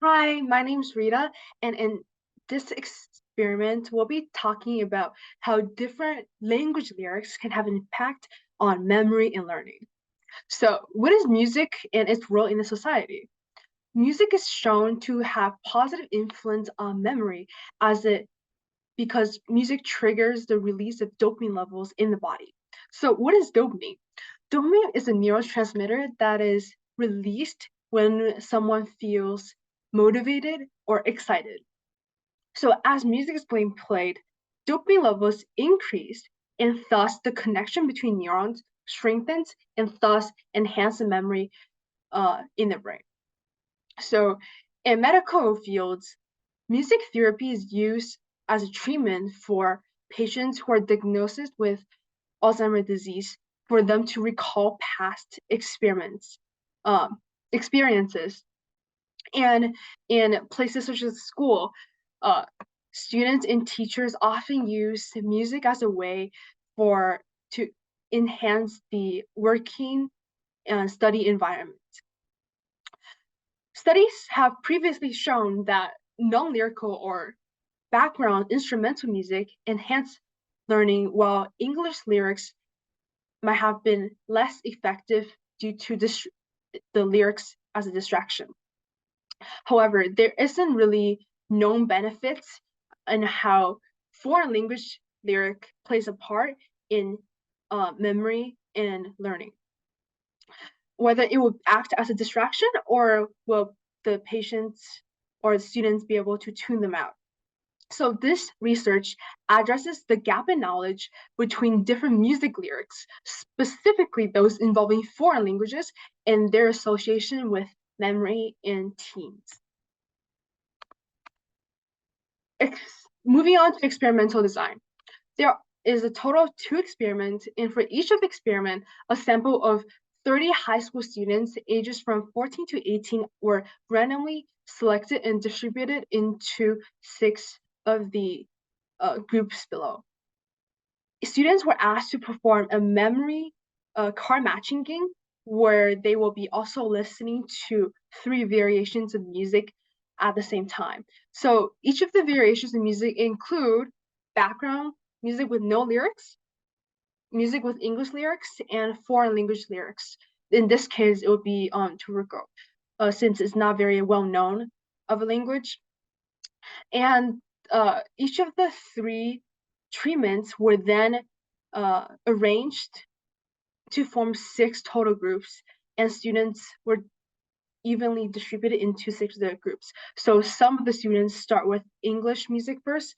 Hi, my name's Rita, and in this experiment, we'll be talking about how different language lyrics can have an impact on memory and learning. So, what is music and its role in the society? Music is shown to have positive influence on memory as it because music triggers the release of dopamine levels in the body. So, what is dopamine? Dopamine is a neurotransmitter that is released when someone feels motivated or excited. So as music is being played, dopamine levels increase, and thus the connection between neurons strengthens and thus enhance the memory in the brain. So in medical fields, music therapy is used as a treatment for patients who are diagnosed with Alzheimer's disease for them to recall past um, experiences. And in places such as school, uh, students and teachers often use music as a way for to enhance the working and study environment. Studies have previously shown that non-lyrical or background instrumental music enhance learning, while English lyrics might have been less effective due to the lyrics as a distraction. However, there isn't really known benefits in how foreign language lyric plays a part in memory and learning. Whether it will act as a distraction or will the patients or the students be able to tune them out. So this research addresses the gap in knowledge between different music lyrics, specifically those involving foreign languages and their association with memory in teens. Moving on to experimental design. There is a total of 2 experiments, and for each of the experiment, a sample of 30 high school students ages from 14 to 18 were randomly selected and distributed into 6 of the groups below. Students were asked to perform a memory card matching game where they will be also listening to 3 variations of music at the same time. So each of the variations of music include background music with no lyrics, music with English lyrics, and foreign language lyrics. In this case, it would be Turco, since it's not very well known of a language. And each of the 3 treatments were then arranged to form 6 total groups, and students were evenly distributed into 6 of the groups. So some of the students start with English music first,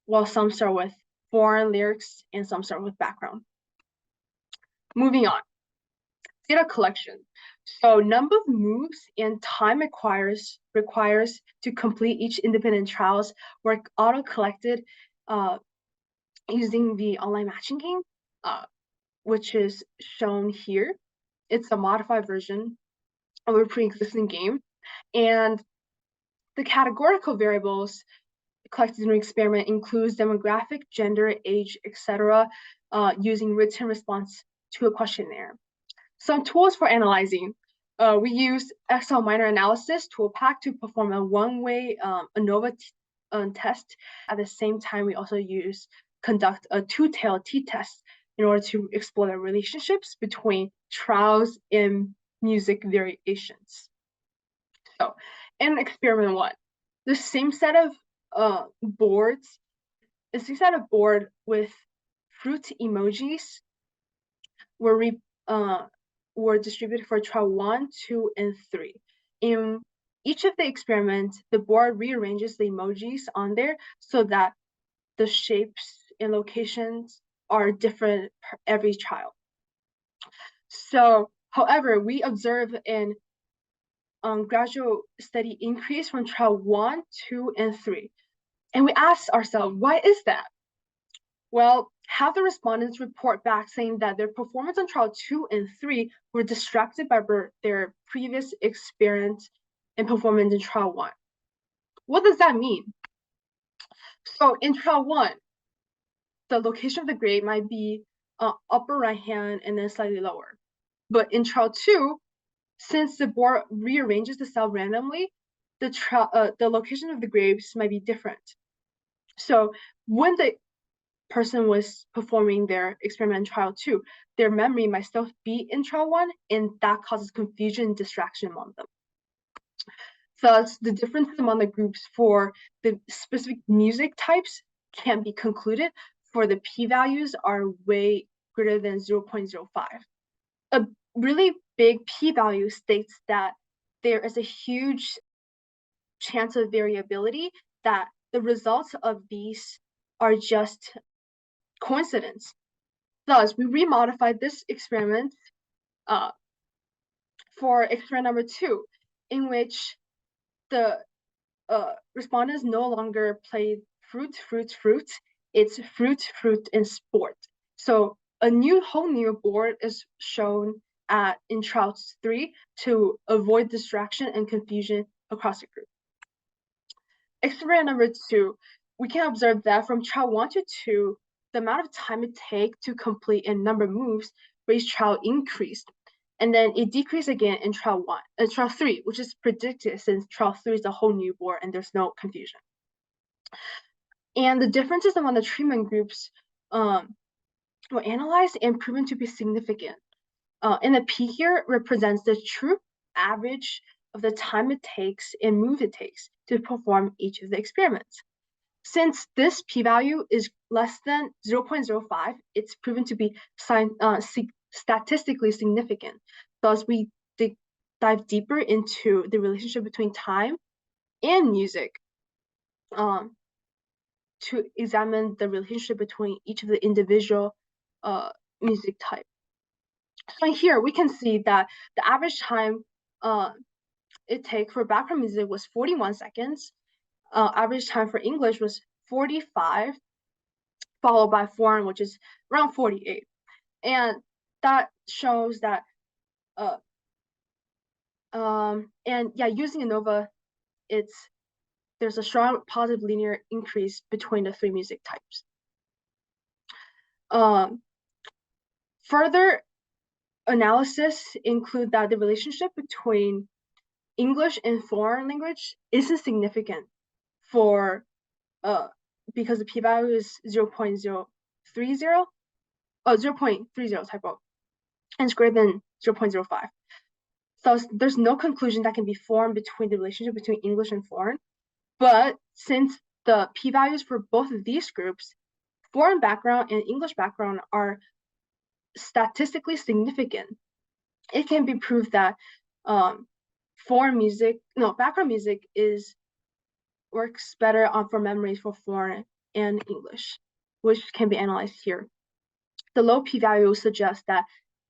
while some start with foreign lyrics and some start with background. Moving on, data collection. So number of moves and time requires to complete each independent trials were auto-collected using the online matching game, which is shown here. It's a modified version of a pre-existing game. And the categorical variables collected in the experiment includes demographic, gender, age, etc., using written response to a questionnaire. Some tools for analyzing. We use Excel minor analysis tool pack to perform a one-way ANOVA test. At the same time, we also conduct a two-tailed t-test in order to explore the relationships between trials and music variations. So in experiment 1, the same set of boards, the same set of board with fruit emojis were re, were distributed for trial 1, 2, and 3. In each of the experiments, the board rearranges the emojis on there so that the shapes and locations are different per every child. So, however, we observe an gradual steady increase from trial 1, 2, and 3. And we ask ourselves, why is that? Well, half the respondents report back saying that their performance on trial 2 and 3 were distracted by their previous experience and performance in trial 1. What does that mean? So in trial 1, the location of the grade might be upper right hand and then slightly lower. But in trial 2, since the board rearranges the cell randomly, the location of the graves might be different. So when the person was performing their experiment in trial 2, their memory might still be in trial 1, and that causes confusion and distraction among them. Thus, the differences among the groups for the specific music types can be concluded, for the p-values are way greater than 0.05. A really big p-value states that there is a huge chance of variability, that the results of these are just coincidence. Thus, we remodified this experiment for experiment number 2, in which the respondents no longer play fruit, fruit, fruit. It's fruit, fruit, and sport. So a whole new board is shown in trial 3 to avoid distraction and confusion across the group. Experiment number 2, we can observe that from trial 1 to 2, the amount of time it takes to complete a number of moves for each trial increased. And then it decreased again in trial 3, which is predicted since trial 3 is a whole new board and there's no confusion. And the differences among the treatment groups were analyzed and proven to be significant. And the P here represents the true average of the time it takes and move it takes to perform each of the experiments. Since this p-value is less than 0.05, it's proven to be statistically significant. Thus, we dive deeper into the relationship between time and music to examine the relationship between each of the individual music types. So here we can see that the average time it takes for background music was 41 seconds. Average time for English was 45, followed by foreign, which is around 48. And that shows that using ANOVA, there's a strong positive linear increase between the 3 music types. Further analysis include that the relationship between English and foreign language isn't significant for because the p-value is 0.030, 0.30 typo, and it's greater than 0.05. So there's no conclusion that can be formed between the relationship between English and foreign. But since the p-values for both of these groups, foreign background and English background, are statistically significant, it can be proved that background music works better for memories for foreign and English, which can be analyzed here. The low p-value suggests that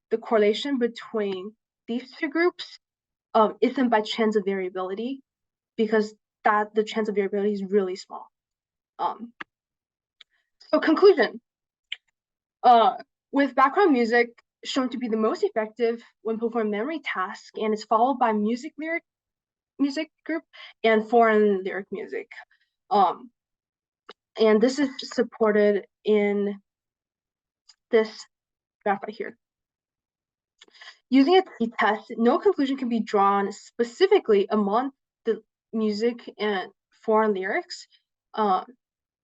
the correlation between these 2 groups isn't by chance of variability, because the chance of variability is really small. So conclusion, with background music shown to be the most effective when performing memory tasks, and it's followed by music group and foreign lyric music. And this is supported in this graph right here. Using a t-test, no conclusion can be drawn specifically among the music and foreign lyrics.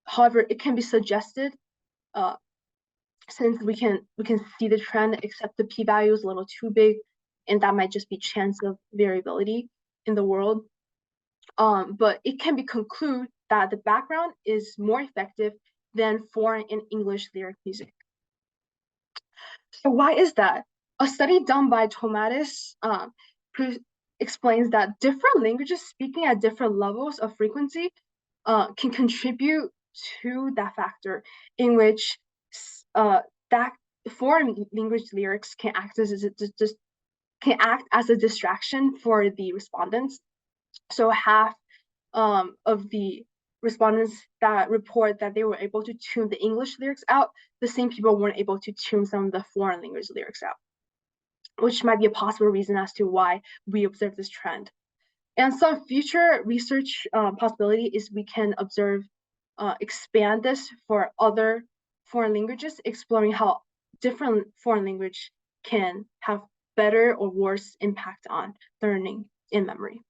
However, it can be suggested since we can see the trend, except the p-value is a little too big, and that might just be chance of variability in the world. But it can be concluded that the background is more effective than foreign and English lyric music. So why is that? A study done by Tomatis explains that different languages speaking at different levels of frequency can contribute to that factor, in which that foreign language lyrics can act as a distraction for the respondents. So half of the respondents that report that they were able to tune the English lyrics out, the same people weren't able to tune some of the foreign language lyrics out, which might be a possible reason as to why we observe this trend. And some future research possibility is we can expand this for other foreign languages, exploring how different foreign language can have better or worse impact on learning and memory.